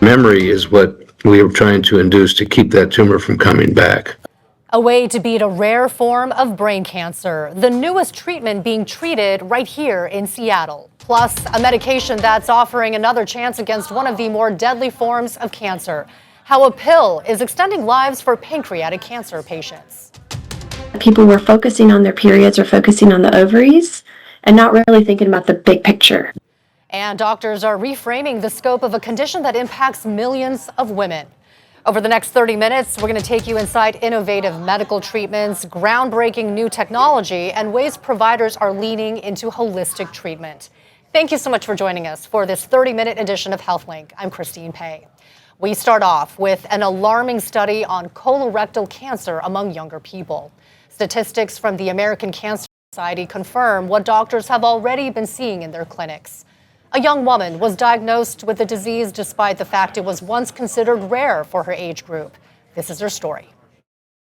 Memory is what we are trying to induce to keep that tumor from coming back. A way to beat a rare form of brain cancer, the newest treatment being treated right here in Seattle. Plus, a medication that's offering another chance against one of the more deadly forms of cancer. How a pill is extending lives for pancreatic cancer patients. People were focusing on their periods or focusing on the ovaries and not really thinking about the big picture. And doctors are reframing the scope of a condition that impacts millions of women. Over the next 30 minutes, we're going to take you inside innovative medical treatments, groundbreaking new technology, and ways providers are leaning into holistic treatment. Thank you so much for joining us for this 30-minute edition of HealthLink. I'm Christine Pei. We start off with an alarming study on colorectal cancer among younger people. Statistics from the American Cancer Society confirm what doctors have already been seeing in their clinics. A young woman was diagnosed with the disease despite the fact it was once considered rare for her age group. This is her story.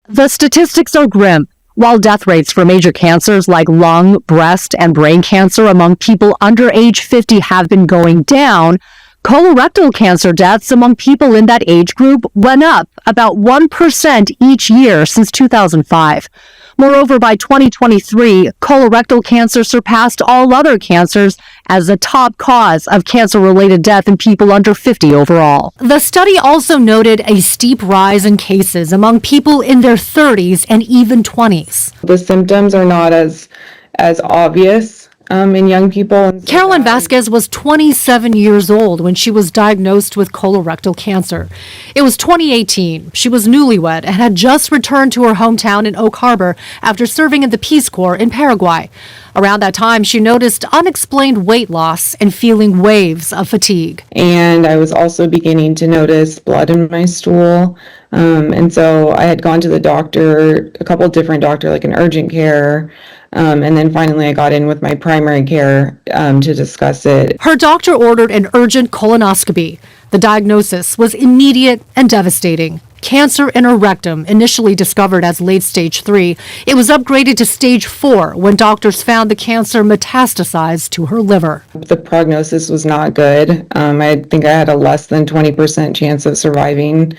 The statistics are grim. While death rates for major cancers like lung, breast, and brain cancer among people under age 50 have been going down, colorectal cancer deaths among people in that age group went up about 1% each year since 2005. Moreover, by 2023, colorectal cancer surpassed all other cancers as the top cause of cancer-related death in people under 50 overall. The study also noted a steep rise in cases among people in their 30s and even 20s. The symptoms are not as obvious in young people. Carolyn Vasquez was 27 years old when she was diagnosed with colorectal cancer. It was 2018. She was newlywed and had just returned to her hometown in Oak Harbor after serving in the Peace Corps in Paraguay. Around that time, she noticed unexplained weight loss and feeling waves of fatigue. And I was also beginning to notice blood in my stool. And so I had gone to the doctor, a couple of different doctors, like an urgent care. And then finally I got in with my primary care to discuss it. Her doctor ordered an urgent colonoscopy. The diagnosis was immediate and devastating. Cancer in her rectum, initially discovered as late stage 3. It was upgraded to stage 4 when doctors found the cancer metastasized to her liver. The prognosis was not good. I think I had a less than 20% chance of surviving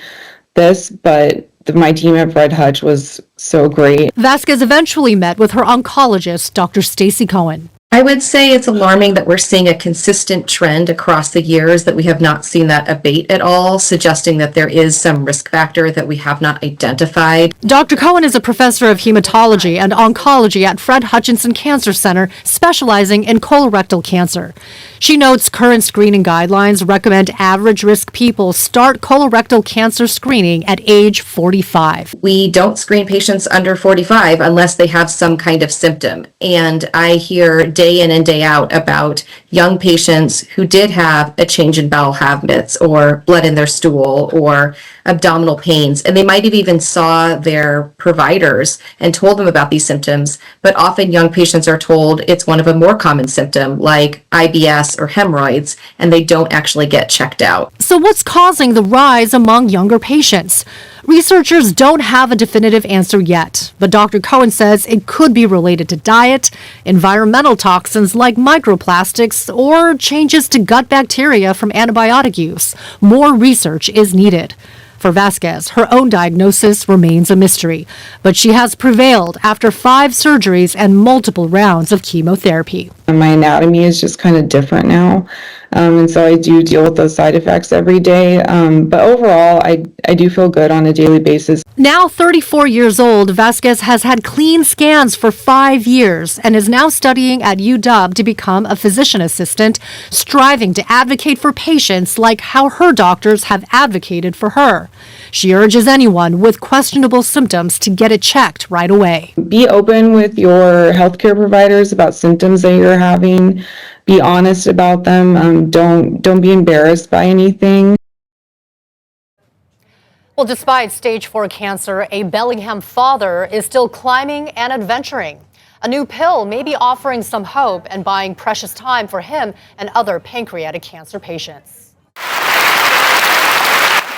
this, but my team at Fred Hutch was so great. Vasquez eventually met with her oncologist, Dr. Stacy Cohen. I would say it's alarming that we're seeing a consistent trend across the years, that we have not seen that abate at all, suggesting that there is some risk factor that we have not identified. Dr. Cohen is a professor of hematology and oncology at Fred Hutchinson Cancer Center, specializing in colorectal cancer. She notes current screening guidelines recommend average risk people start colorectal cancer screening at age 45. We don't screen patients under 45 unless they have some kind of symptom. And I hear day in and day out about young patients who did have a change in bowel habits or blood in their stool or abdominal pains, and they might have even saw their providers and told them about these symptoms, but often young patients are told it's one of a more common symptom like IBS or hemorrhoids, and they don't actually get checked out. So what's causing the rise among younger patients? Researchers don't have a definitive answer yet, but Dr. Cohen says it could be related to diet, environmental toxins like microplastics, or changes to gut bacteria from antibiotic use. More research is needed. For Vasquez, her own diagnosis remains a mystery, but she has prevailed after 5 surgeries and multiple rounds of chemotherapy. My anatomy is just kind of different now. And so I do deal with those side effects every day. But overall, I do feel good on a daily basis. Now 34 years old, Vasquez has had clean scans for 5 years and is now studying at UW to become a physician assistant, striving to advocate for patients like how her doctors have advocated for her. She urges anyone with questionable symptoms to get it checked right away. Be open with your healthcare providers about symptoms that you're having. Be honest about them. Don't be embarrassed by anything. Well, despite stage 4 cancer, a Bellingham father is still climbing and adventuring. A new pill may be offering some hope and buying precious time for him and other pancreatic cancer patients.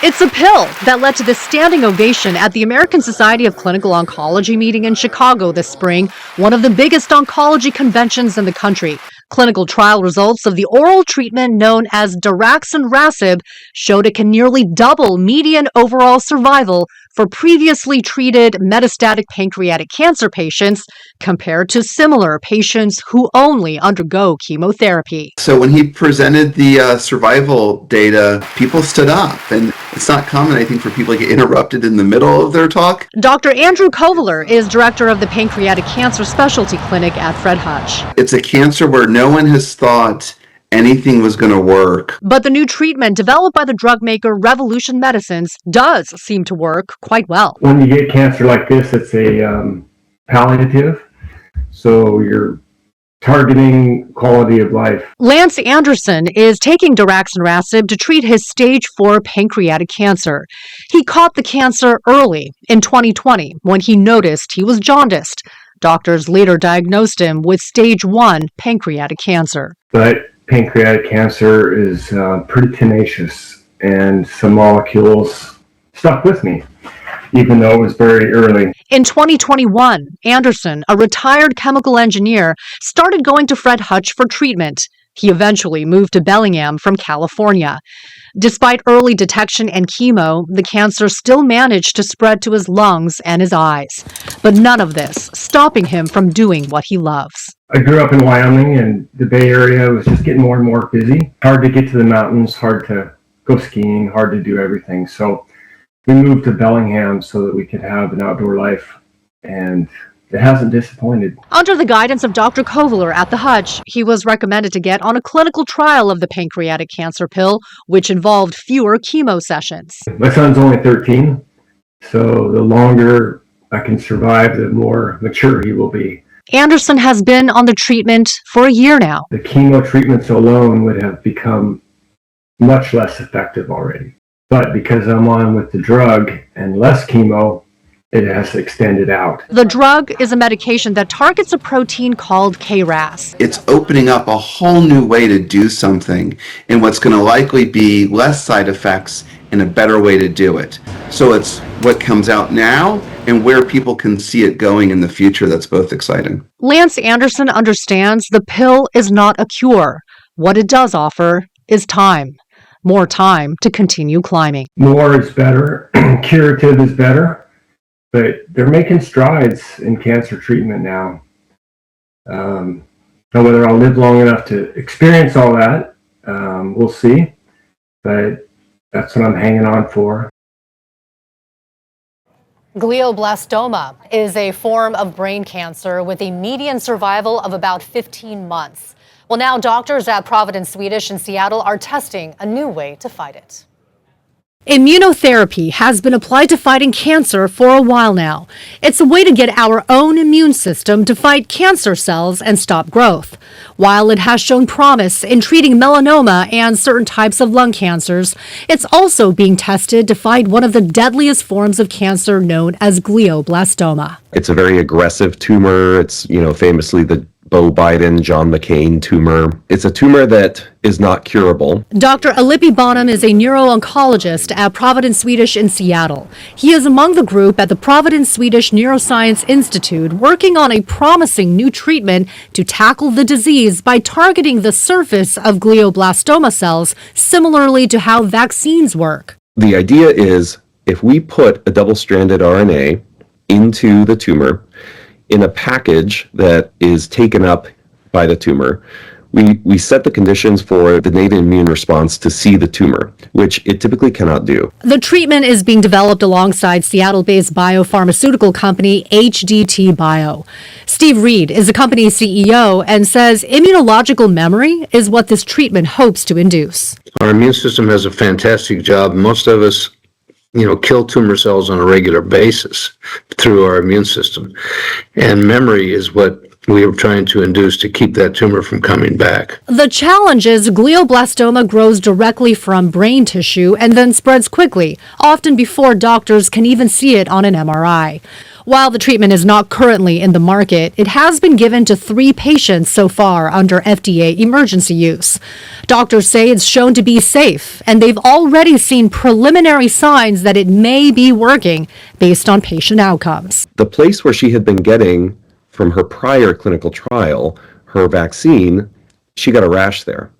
It's a pill that led to the standing ovation at the American Society of Clinical Oncology meeting in Chicago this spring, one of the biggest oncology conventions in the country. Clinical trial results of the oral treatment known as daraxonrasib showed it can nearly double median overall survival for previously treated metastatic pancreatic cancer patients compared to similar patients who only undergo chemotherapy. So when he presented the survival data, people stood up, and it's not common, I think, for people to get interrupted in the middle of their talk. Dr. Andrew Kovaler is director of the Pancreatic Cancer Specialty Clinic at Fred Hutch. It's a cancer where no one has thought anything was going to work. But the new treatment developed by the drug maker Revolution Medicines does seem to work quite well. When you get cancer like this, it's a palliative, so you're targeting quality of life. Lance Anderson is taking daraxonrasib to treat his stage 4 pancreatic cancer. He caught the cancer early in 2020 when he noticed he was jaundiced. Doctors later diagnosed him with stage 1 pancreatic cancer. But pancreatic cancer is pretty tenacious, and some molecules stuck with me, even though it was very early. In 2021, Anderson, a retired chemical engineer, started going to Fred Hutch for treatment. He eventually moved to Bellingham from California. Despite early detection and chemo, the cancer still managed to spread to his lungs and his eyes. But none of this stopping him from doing what he loves. I grew up in Wyoming, and the Bay Area was just getting more and more busy. Hard to get to the mountains, hard to go skiing, hard to do everything. So we moved to Bellingham so that we could have an outdoor life, and it hasn't disappointed. Under the guidance of Dr. Kovaler at the Hutch, he was recommended to get on a clinical trial of the pancreatic cancer pill, which involved fewer chemo sessions. My son's only 13, so the longer I can survive, the more mature he will be. Anderson has been on the treatment for a year now. The chemo treatments alone would have become much less effective already. But because I'm on with the drug and less chemo, it has extended out. The drug is a medication that targets a protein called KRAS. It's opening up a whole new way to do something, and what's going to likely be less side effects and a better way to do it. So it's what comes out now and where people can see it going in the future that's both exciting. Lance Anderson understands the pill is not a cure. What it does offer is time. More time to continue climbing. More is better, curative is better, but they're making strides in cancer treatment now. Now, whether I'll live long enough to experience all that, we'll see, but that's what I'm hanging on for. Glioblastoma is a form of brain cancer with a median survival of about 15 months. Well, now doctors at Providence Swedish in Seattle are testing a new way to fight it. Immunotherapy has been applied to fighting cancer for a while now. It's a way to get our own immune system to fight cancer cells and stop growth. While it has shown promise in treating melanoma and certain types of lung cancers, it's also being tested to fight one of the deadliest forms of cancer known as glioblastoma. It's a very aggressive tumor. It's, famously the Beau Biden, John McCain tumor. It's a tumor that is not curable. Dr. Alippi Bonham is a neuro-oncologist at Providence Swedish in Seattle. He is among the group at the Providence Swedish Neuroscience Institute working on a promising new treatment to tackle the disease by targeting the surface of glioblastoma cells, similarly to how vaccines work. The idea is if we put a double-stranded RNA into the tumor in a package that is taken up by the tumor, we set the conditions for the innate immune response to see the tumor, which it typically cannot do. The treatment is being developed alongside Seattle-based biopharmaceutical company HDT Bio. Steve Reed is the company's CEO and says immunological memory is what this treatment hopes to induce. Our immune system has a fantastic job. Most of us kill tumor cells on a regular basis through our immune system. And memory is what we are trying to induce to keep that tumor from coming back. The challenge is glioblastoma grows directly from brain tissue and then spreads quickly, often before doctors can even see it on an MRI. While the treatment is not currently in the market, it has been given to 3 patients so far under FDA emergency use. Doctors say it's shown to be safe, and they've already seen preliminary signs that it may be working based on patient outcomes. The place where she had been getting from her prior clinical trial, her vaccine, she got a rash there,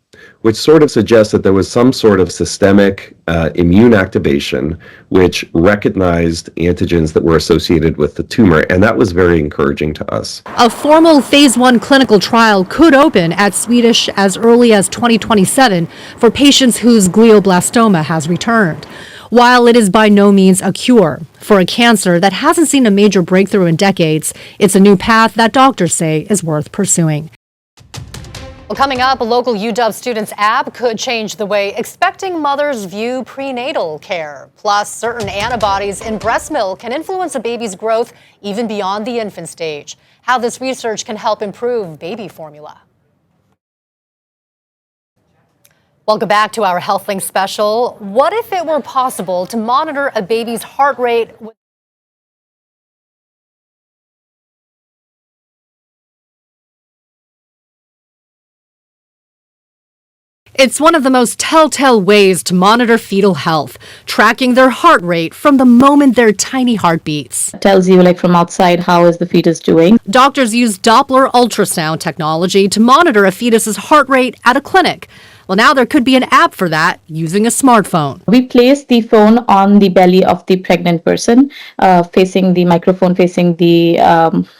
which sort of suggests that there was some sort of systemic immune activation which recognized antigens that were associated with the tumor, and that was very encouraging to us. A formal phase 1 clinical trial could open at Swedish as early as 2027 for patients whose glioblastoma has returned. While it is by no means a cure for a cancer that hasn't seen a major breakthrough in decades, it's a new path that doctors say is worth pursuing. Well, coming up, a local UW students app could change the way expecting mothers view prenatal care. Plus, certain antibodies in breast milk can influence a baby's growth even beyond the infant stage. How this research can help improve baby formula. Welcome back to our HealthLink special. What if it were possible to monitor a baby's heart rate? It's one of the most telltale ways to monitor fetal health, tracking their heart rate from the moment their tiny heart beats. It tells you like from outside how is the fetus doing. Doctors use Doppler ultrasound technology to monitor a fetus's heart rate at a clinic. Well, now there could be an app for that using a smartphone. We place the phone on the belly of the pregnant person, facing the microphone, facing the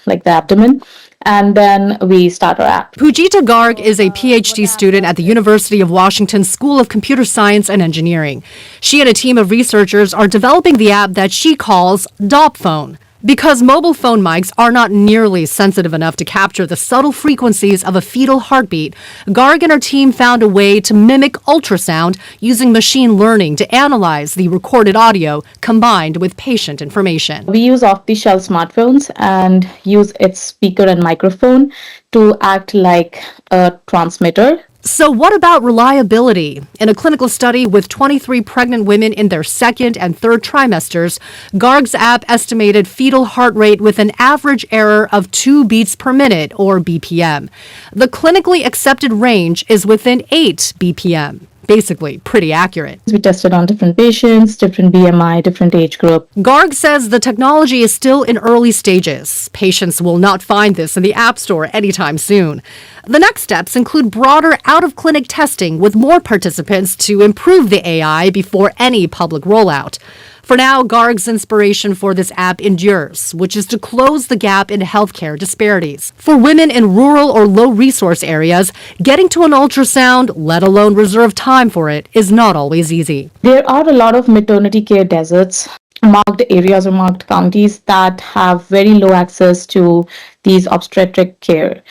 the abdomen. And then we start our app. Pujita Garg is a PhD student at the University of Washington School of Computer Science and Engineering. She and a team of researchers are developing the app that she calls DopPhone. Because mobile phone mics are not nearly sensitive enough to capture the subtle frequencies of a fetal heartbeat, Garg and her team found a way to mimic ultrasound using machine learning to analyze the recorded audio combined with patient information. We use off-the-shelf smartphones and use its speaker and microphone to act like a transmitter. So what about reliability? In a clinical study with 23 pregnant women in their second and third trimesters, Garg's app estimated fetal heart rate with an average error of 2 beats per minute, or BPM. The clinically accepted range is within 8 BPM. Basically, pretty accurate. We tested on different patients, different BMI, different age group. Garg says the technology is still in early stages. Patients will not find this in the App Store anytime soon. The next steps include broader out-of-clinic testing with more participants to improve the AI before any public rollout. For now, Garg's inspiration for this app endures, which is to close the gap in healthcare disparities. For women in rural or low-resource areas, getting to an ultrasound, let alone reserve time for it, is not always easy. There are a lot of maternity care deserts, marked areas or marked counties that have very low access to these obstetric care.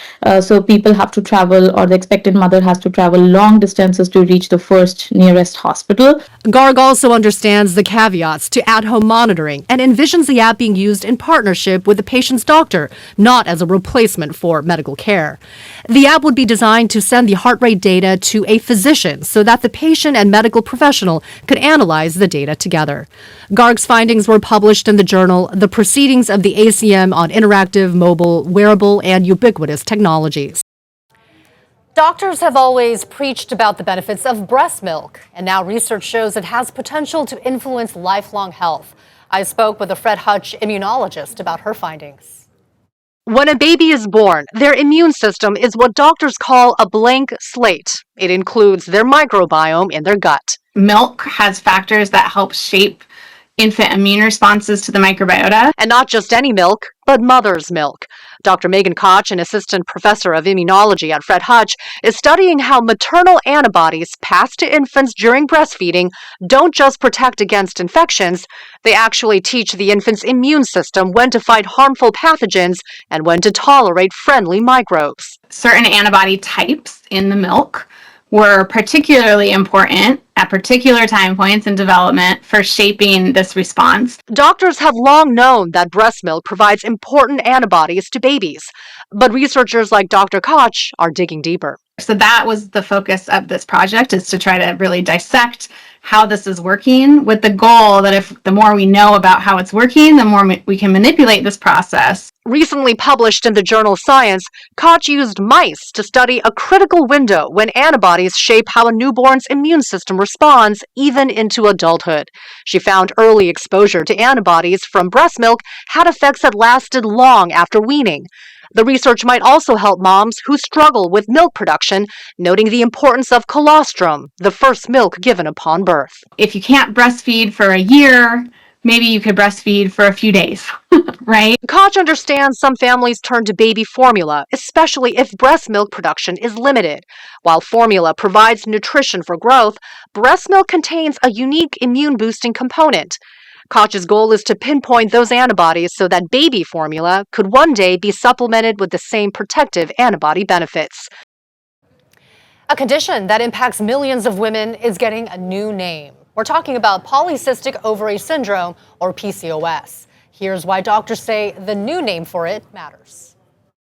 So people have to travel, or the expected mother has to travel long distances to reach the first nearest hospital. Garg also understands the caveats to at-home monitoring and envisions the app being used in partnership with the patient's doctor, not as a replacement for medical care. The app would be designed to send the heart rate data to a physician so that the patient and medical professional could analyze the data together. Garg's findings were published in the journal The Proceedings of the ACM on Interactive, Mobile, Wearable, and Ubiquitous Technologies. Doctors have always preached about the benefits of breast milk, and now research shows it has potential to influence lifelong health. I spoke with a Fred Hutch immunologist about her findings. When a baby is born, their immune system is what doctors call a blank slate. It includes their microbiome in their gut. Milk has factors that help shape infant immune responses to the microbiota. And not just any milk, but mother's milk. Dr. Megan Koch, an assistant professor of immunology at Fred Hutch, is studying how maternal antibodies passed to infants during breastfeeding don't just protect against infections, they actually teach the infant's immune system when to fight harmful pathogens and when to tolerate friendly microbes. Certain antibody types in the milk were particularly important at particular time points in development for shaping this response. Doctors have long known that breast milk provides important antibodies to babies, but researchers like Dr. Koch are digging deeper. So that was the focus of this project, is to try to really dissect how this is working, with the goal that if the more we know about how it's working, the more we can manipulate this process. Recently published in the journal Science, Koch used mice to study a critical window when antibodies shape how a newborn's immune system responds even into adulthood. She found early exposure to antibodies from breast milk had effects that lasted long after weaning. The research might also help moms who struggle with milk production, noting the importance of colostrum, the first milk given upon birth. If you can't breastfeed for a year, maybe you could breastfeed for a few days, right? Koch understands some families turn to baby formula, especially if breast milk production is limited. While formula provides nutrition for growth, breast milk contains a unique immune-boosting component. Koch's goal is to pinpoint those antibodies so that baby formula could one day be supplemented with the same protective antibody benefits. A condition that impacts millions of women is getting a new name. We're talking about polycystic ovary syndrome, or PCOS. Here's why doctors say the new name for it matters.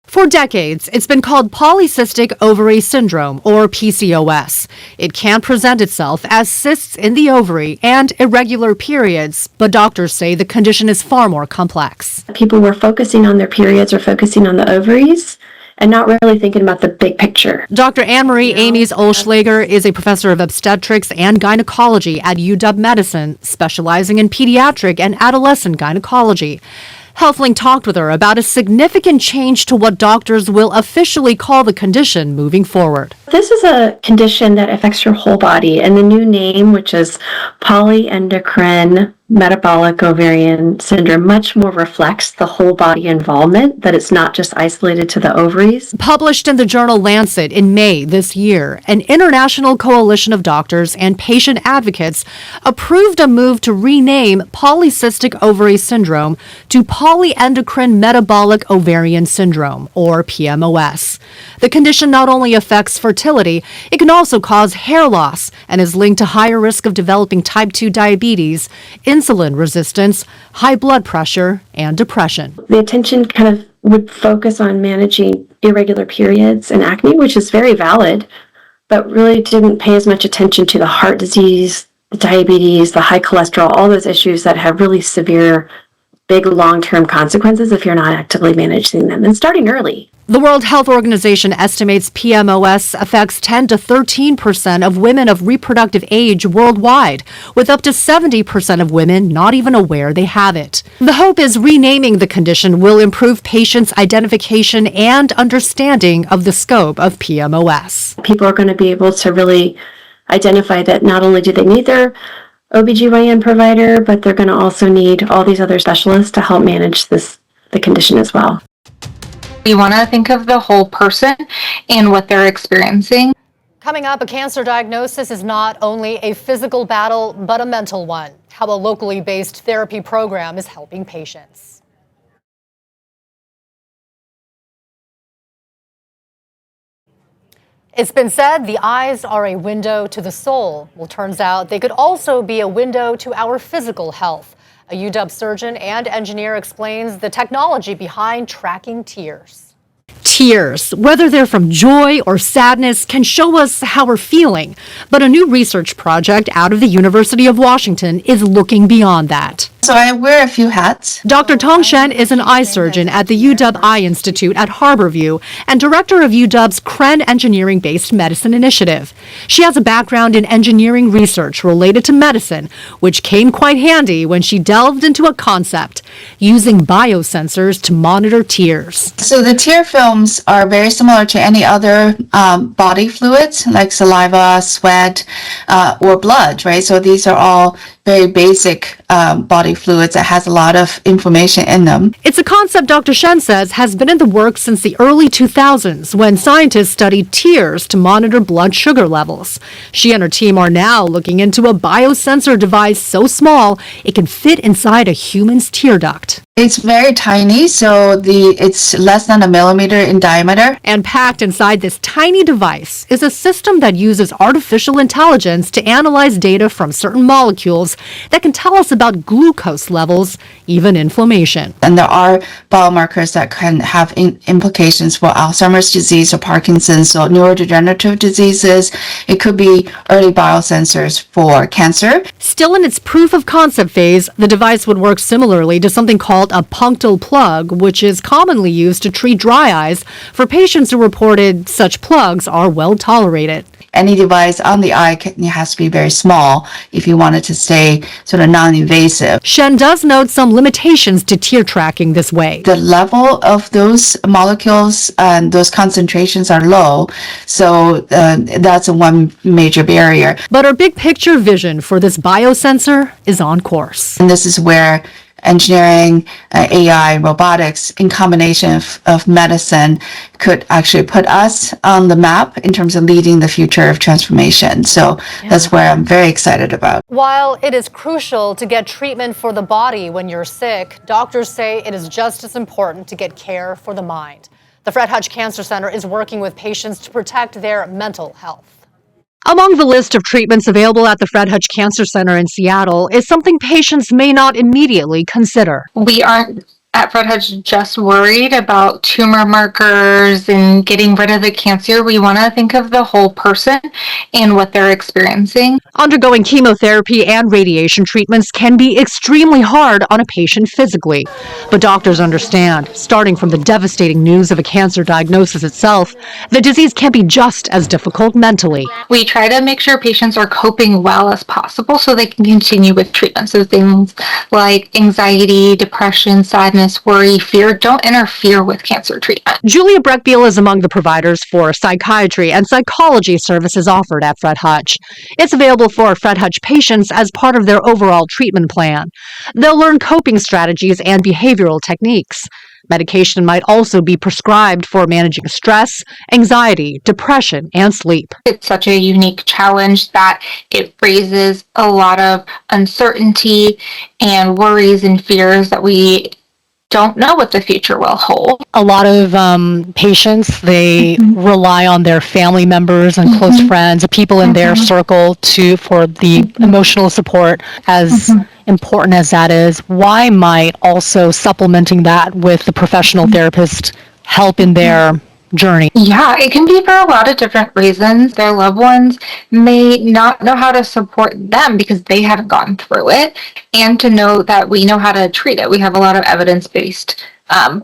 For decades, it's been called polycystic ovary syndrome, or PCOS. It can present itself as cysts in the ovary and irregular periods, but doctors say the condition is far more complex. People were focusing on their periods or focusing on the ovaries and not really thinking about the big picture. Dr. Anne-Marie Amies Olschlager is a professor of obstetrics and gynecology at UW Medicine, specializing in pediatric and adolescent gynecology. HealthLink talked with her about a significant change to what doctors will officially call the condition moving forward. This is a condition that affects your whole body, and the new name, which is polyendocrine metabolic ovarian syndrome, much more reflects the whole body involvement, that it's not just isolated to the ovaries. Published in the journal Lancet in May this year, an international coalition of doctors and patient advocates approved a move to rename polycystic ovary syndrome to polyendocrine metabolic ovarian syndrome, or PMOS. The condition not only affects fertility, it can also cause hair loss and is linked to higher risk of developing type 2 diabetes, insulin resistance, high blood pressure, and depression. The attention kind of would focus on managing irregular periods and acne, which is very valid, but really didn't pay as much attention to the heart disease, the diabetes, the high cholesterol, all those issues that have really severe, big long-term consequences if you're not actively managing them and starting early. The World Health Organization estimates PMOS affects 10 to 13% of women of reproductive age worldwide, with up to 70% of women not even aware they have it. The hope is renaming the condition will improve patients' identification and understanding of the scope of PMOS. People are going to be able to really identify that not only do they need their OBGYN provider, but they're going to also need all these other specialists to help manage the condition as well. We want to think of the whole person and what they're experiencing. Coming up, a cancer diagnosis is not only a physical battle, but a mental one. How a locally based therapy program is helping patients. It's been said the eyes are a window to the soul. Well, turns out they could also be a window to our physical health. A UW surgeon and engineer explains the technology behind tracking tears. Tears, whether they're from joy or sadness, can show us how we're feeling. But a new research project out of the University of Washington is looking beyond that. So I wear a few hats. Dr. Tong Shen is an eye surgeon at the UW Eye Institute at Harborview and director of UW's Kren Engineering-based medicine initiative. She has a background in engineering research related to medicine, which came quite handy when she delved into a concept, using biosensors to monitor tears. So the tear films are very similar to any other body fluids like saliva, sweat, or blood, right? So these are all very basic body fluids that has a lot of information in them. It's a concept Dr. Shen says has been in the works since the early 2000s when scientists studied tears to monitor blood sugar levels. She and her team are now looking into a biosensor device so small it can fit inside a human's tear duct. It's very tiny, so it's less than a millimeter in diameter. And packed inside this tiny device is a system that uses artificial intelligence to analyze data from certain molecules scales that can tell us about glucose levels, even inflammation. And there are biomarkers that can have implications for Alzheimer's disease or Parkinson's or neurodegenerative diseases. It could be early biosensors for cancer. Still in its proof of concept phase, the device would work similarly to something called a punctal plug, which is commonly used to treat dry eyes for patients who reported such plugs are well tolerated. Any device on the eye has to be very small if you want it to stay sort of non-invasive. Shen does note some limitations to tear tracking this way. The level of those molecules and those concentrations are low, so that's one major barrier. But our big picture vision for this biosensor is on course. And this is where engineering, AI, robotics in combination of medicine could actually put us on the map in terms of leading the future of transformation. So that's where I'm very excited about. While it is crucial to get treatment for the body when you're sick, doctors say it is just as important to get care for the mind. The Fred Hutch Cancer Center is working with patients to protect their mental health. Among the list of treatments available at the Fred Hutch Cancer Center in Seattle is something patients may not immediately consider. We aren't at Fred Hutch just worried about tumor markers and getting rid of the cancer. We want to think of the whole person and what they're experiencing. Undergoing chemotherapy and radiation treatments can be extremely hard on a patient physically. But doctors understand, starting from the devastating news of a cancer diagnosis itself, the disease can be just as difficult mentally. We try to make sure patients are coping well as possible so they can continue with treatment. So things like anxiety, depression, sadness, worry, fear don't interfere with cancer treatment. Julia Breckbiel is among the providers for psychiatry and psychology services offered at Fred Hutch. It's available for Fred Hutch patients as part of their overall treatment plan. They'll learn coping strategies and behavioral techniques. Medication might also be prescribed for managing stress, anxiety, depression, and sleep. It's such a unique challenge that it raises a lot of uncertainty and worries and fears that we don't know what the future will hold. A lot of patients, they rely on their family members and close friends, people in their circle for the emotional support. As important as that is, why might also supplementing that with the professional therapist help in their journey? Yeah, it can be for a lot of different reasons. Their loved ones may not know how to support them because they haven't gone through it, and to know that we know how to treat it. We have a lot of evidence-based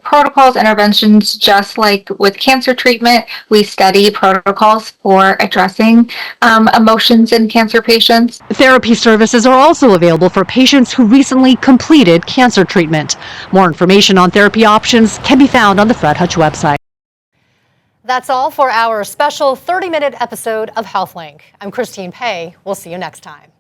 protocols, interventions. Just like with cancer treatment, we study protocols for addressing emotions in cancer patients. Therapy services are also available for patients who recently completed cancer treatment. More information on therapy options can be found on the Fred Hutch website. That's all for our special 30-minute episode of HealthLink. I'm Christine Pei. We'll see you next time.